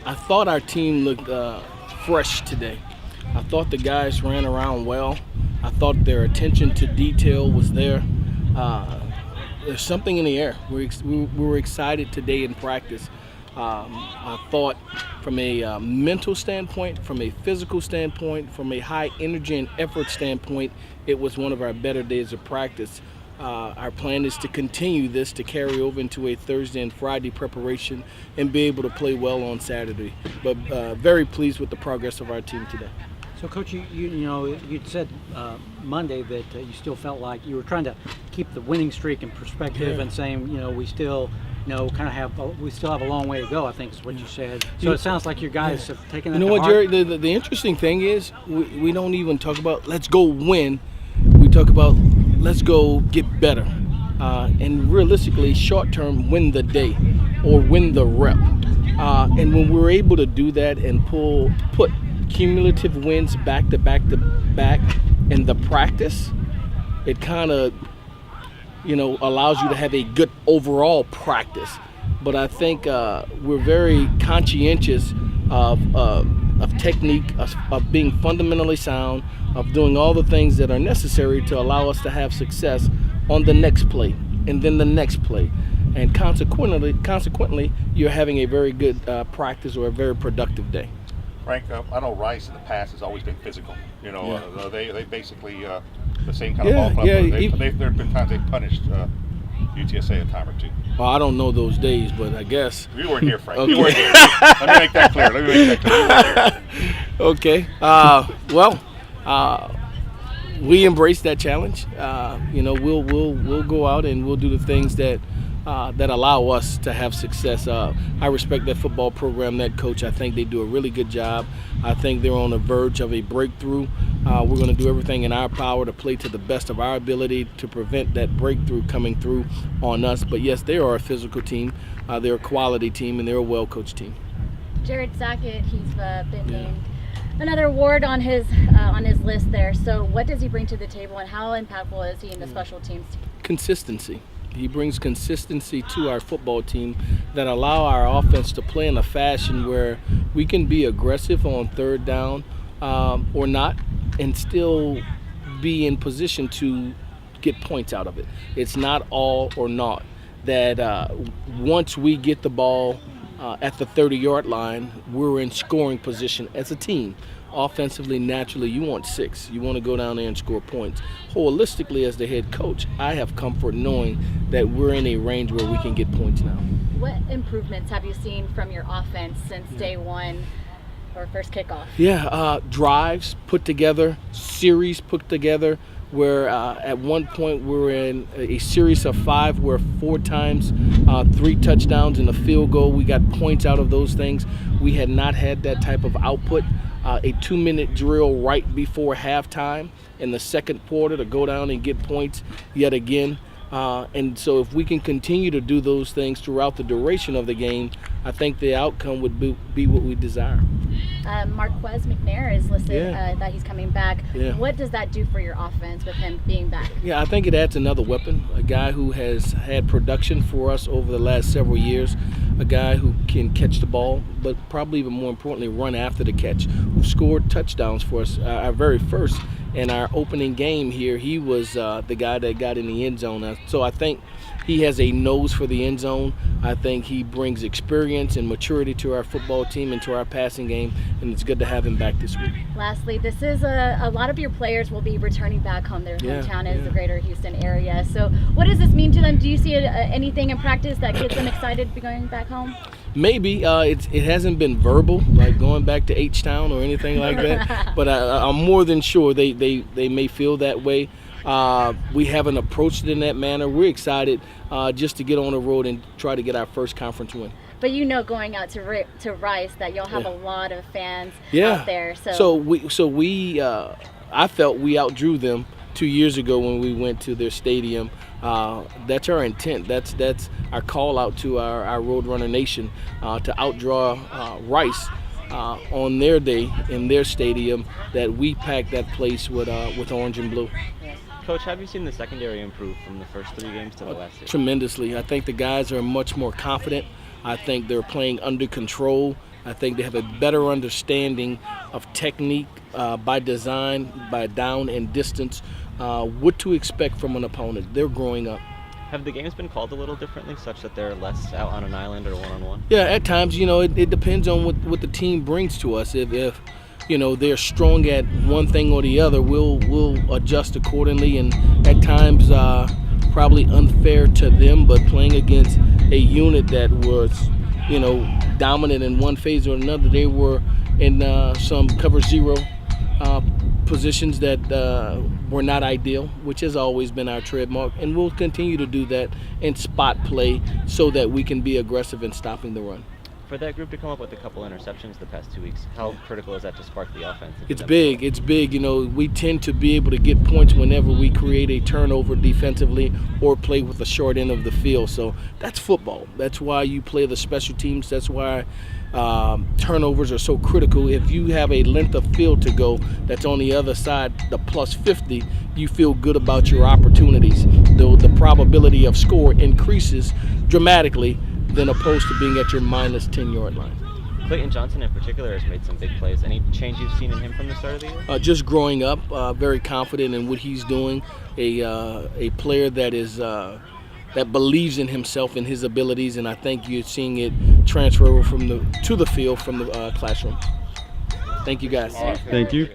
I thought our team looked fresh today. I thought the guys ran around well. I thought their attention to detail was there. There's something in the air. We were excited today in practice. I thought from a mental standpoint, from a physical standpoint, from a high energy and effort standpoint, it was one of our better days of practice. Our plan is to continue this to carry over into a Thursday and Friday preparation and be able to play well on Saturday. But very pleased with the progress of our team today. So, Coach, you'd said Monday that you still felt like you were trying to keep the winning streak in perspective and saying, we still, we still have a long way to go, I think is what you said. So it sounds like your guys have taken that to heart. Jerry, the interesting thing is we don't even talk about let's go win. We talk about let's go get better. And realistically, short term, win the day or win the rep. And when we're able to do that and put cumulative wins back to back to back in the practice, it kind of allows you to have a good overall practice. But I think we're very conscientious of technique, of being fundamentally sound, of doing all the things that are necessary to allow us to have success on the next play and then the next play. And consequently, you're having a very good practice or a very productive day. Frank, I know Rice in the past has always been physical. They basically the same kind of ball club. There have been times they've punished UTSA a time or two. Well, I don't know those days, but I guess you weren't here, Frank. Okay. You weren't here. Let me make that clear. You weren't here. Okay. We embrace that challenge. We'll go out and we'll do the things that allow us to have success. I respect that football program, that coach. I think they do a really good job. I think they're on the verge of a breakthrough. We're going to do everything in our power to play to the best of our ability to prevent that breakthrough coming through on us. But yes, they are a physical team. They're a quality team, and they're a well-coached team. Jared Sackett, he's been named another award on his list there. So what does he bring to the table, and how impactful is he in the special teams? Consistency. He brings consistency to our football team that allow our offense to play in a fashion where we can be aggressive on third down or not and still be in position to get points out of it. It's not all or not. That once we get the ball at the 30-yard line, we're in scoring position as a team. Offensively, naturally, you want 6. You want to go down there and score points. Holistically, as the head coach, I have comfort knowing that we're in a range where we can get points now. What improvements have you seen from your offense since day one or first kickoff? Drives put together, series put together, where at one point we were in a series of 5 where 4 times 3 touchdowns and a field goal. We got points out of those things. We had not had that type of output. A 2-minute drill right before halftime in the second quarter to go down and get points yet again. And so if we can continue to do those things throughout the duration of the game, I think the outcome would be what we desire. Marquez McNair is listed that he's coming back. What does that do for your offense with him being back? Yeah, I think it adds another weapon, a guy who has had production for us over the last several years, a guy who can catch the ball, but probably even more importantly, run after the catch, who scored touchdowns for us. Our very first in our opening game here, he was the guy that got in the end zone. So I think he has a nose for the end zone. I think he brings experience and maturity to our football team and to our passing game, and it's good to have him back this week. Lastly, this is a lot of your players will be returning back home. Their hometown is the greater Houston area. So what does this mean to them? Do you see anything in practice that gets them excited to be going back home? Maybe. It hasn't been verbal, like going back to H-Town or anything like that. But I'm more than sure they may feel that way. We haven't approached it in that manner. We're excited just to get on the road and try to get our first conference win. But going out to Rice, that you'll have a lot of fans out there. I felt we outdrew them 2 years ago when we went to their stadium. That's our intent. That's our call out to our Roadrunner Nation to outdraw Rice on their day in their stadium. That we pack that place with orange and blue. Coach, have you seen the secondary improve from the first 3 games to the last 2? Tremendously. I think the guys are much more confident. I think they're playing under control. I think they have a better understanding of technique by design, by down and distance, what to expect from an opponent. They're growing up. Have the games been called a little differently, such that they're less out on an island or one-on-one? Yeah, at times, it depends on what the team brings to us. If they're strong at one thing or the other, we'll adjust accordingly. And at times, probably unfair to them, but playing against a unit that was, dominant in one phase or another, they were in some cover zero positions that were not ideal, which has always been our trademark, and we'll continue to do that and spot play so that we can be aggressive in stopping the run. For that group to come up with a couple interceptions the past 2 weeks, how critical is that to spark the offense? It's big. We tend to be able to get points whenever we create a turnover defensively or play with the short end of the field. So that's football. That's why you play the special teams. That's why turnovers are so critical. If you have a length of field to go that's on the other side, the plus 50, you feel good about your opportunities. The probability of score increases dramatically than opposed to being at your minus 10-yard line. Clayton Johnson in particular has made some big plays. Any change you've seen in him from the start of the year? Just growing up, very confident in what he's doing. A player that is that believes in himself and his abilities, and I think you're seeing it transfer over to the field from the classroom. Thank you, guys. Thank you.